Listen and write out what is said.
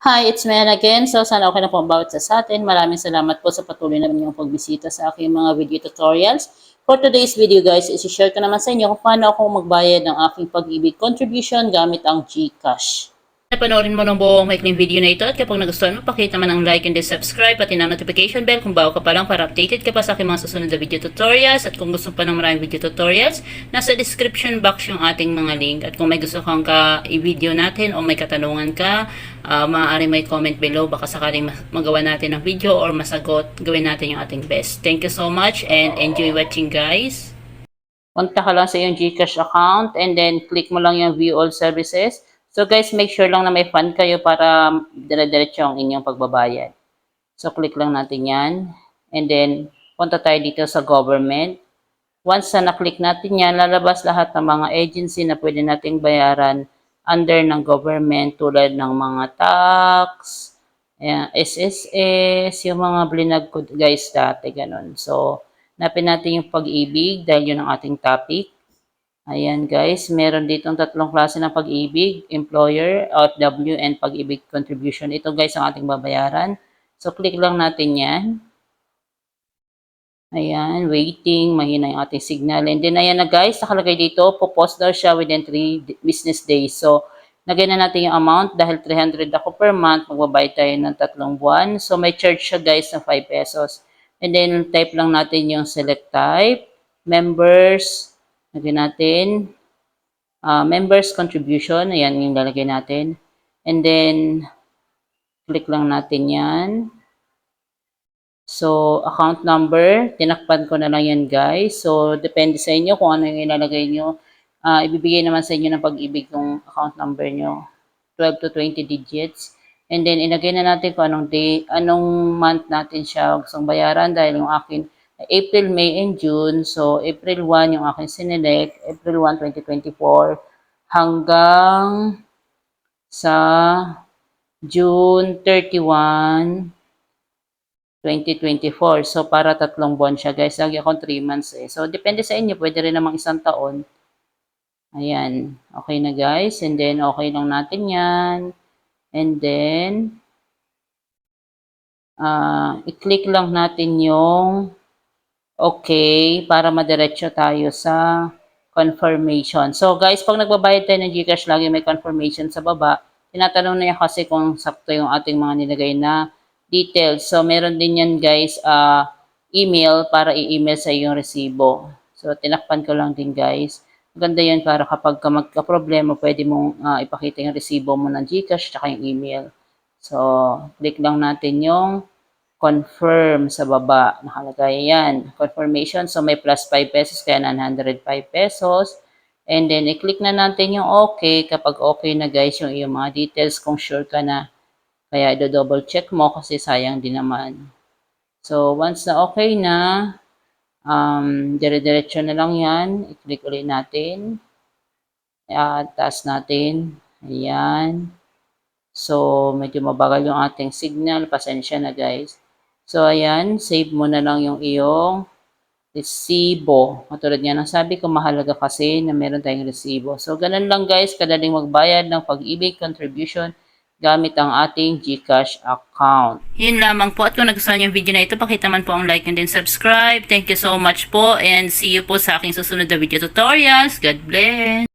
Hi, it's me again. So, sana okay na po ang bawat sa atin. Maraming salamat po sa patuloy na inyong pagbisita sa aking mga video tutorials. For today's video guys, isi-share ko naman sa inyo kung paano ako magbayad ng aking pag-ibig contribution gamit ang GCash. Panoorin mo ng buong maikling video na ito at kapag nagustuhan mo, pakita man ang like and then subscribe pati ng notification bell kung bago ka pa lang para updated ka pa sa aking mga susunod na video tutorials. At kung gusto pa ng maraming video tutorials, nasa description box yung ating mga link. At kung may gusto kang i-video natin o may katanungan ka, maaari may comment below, baka sakaling magawa natin ng video or masagot, gawin natin yung ating best. Thank you so much and enjoy watching guys. Punta ka lang sa iyong GCash account and then click mo lang yung view all services. So guys, make sure lang na may fund kayo para dire-diretso ang inyong pagbabayad. So click lang natin yan. And then, punta tayo dito sa government. Once na na-click natin yan, lalabas lahat ng mga agency na pwede nating bayaran under ng government tulad ng mga tax, SSS, yung mga blinag ko guys dati, ganun. So, napin natin yung pag-ibig dahil yun ang ating topic. Ayan guys, meron ditong tatlong klase ng pag-ibig, employer, OFW, and pag-ibig contribution. Ito guys ang ating babayaran. So click lang natin yan. Ayan, waiting, mahina yung ating signal. And then ayan na guys, nakalagay dito, popost daw siya within 3 business days. So, lagay na natin yung amount dahil 300 ako per month, magbabayad tayo ng 3 buwan. So, may charge siya guys na 5 pesos. And then, type lang natin yung select type, members, lagyan natin, members contribution, ayan yung lalagay natin. And then, click lang natin yan. So, account number, tinakpan ko na lang yan guys. So, depende sa inyo kung ano yung ilalagay nyo. Ibibigay naman sa inyo ng pag-ibig yung account number nyo. 12 to 20 digits. And then, ilagay na natin kung anong day, anong month natin siya gustong bayaran dahil yung akin April, May, and June. So, April 1 yung aking sinelect. April 1, 2024 hanggang sa June 31, 2024. So, para 3 buwan siya, guys. Lagi akong 3 months eh. So, depende sa inyo. Pwede rin namang 1 taon. Ayan. Okay na, guys. And then, okay lang natin yan. And then, i-click lang natin yung okay, para madiretso tayo sa confirmation. So guys, pag nagbabayad tayo ng GCash, lagi may confirmation sa baba. Tinatanong na yan kasi kung sakto yung ating mga nilagay na details. So meron din yan guys, email para i-email sa yung resibo. So tinakpan ko lang din guys. Maganda yan para kapag magka-problema, pwede mong ipakita yung resibo mo ng GCash at yung email. So click lang natin yung confirm sa baba. Nakalagay yan. Confirmation. So, may plus 5 pesos kaya 905 pesos. And then, i-click na natin yung okay. Kapag okay na guys yung iyong mga details kung sure ka na. Kaya, i-double check mo kasi sayang din naman. So, once na okay na, dire-diretso na lang yan. I-click ulit natin. Taas natin. Ayan. So, medyo mabagal yung ating signal. Pasensya na guys. So, ayan, save mo na lang yung iyong resibo. Matulad nga ng sabi ko, mahalaga kasi na meron tayong resibo. So, ganun lang guys, kadaling magbayad ng pag-ibig contribution gamit ang ating GCash account. Yun lamang po. At kung nagustuhan yung video na ito, pakita man po ang like and then subscribe. Thank you so much po and see you po sa aking susunod na video tutorials. God bless!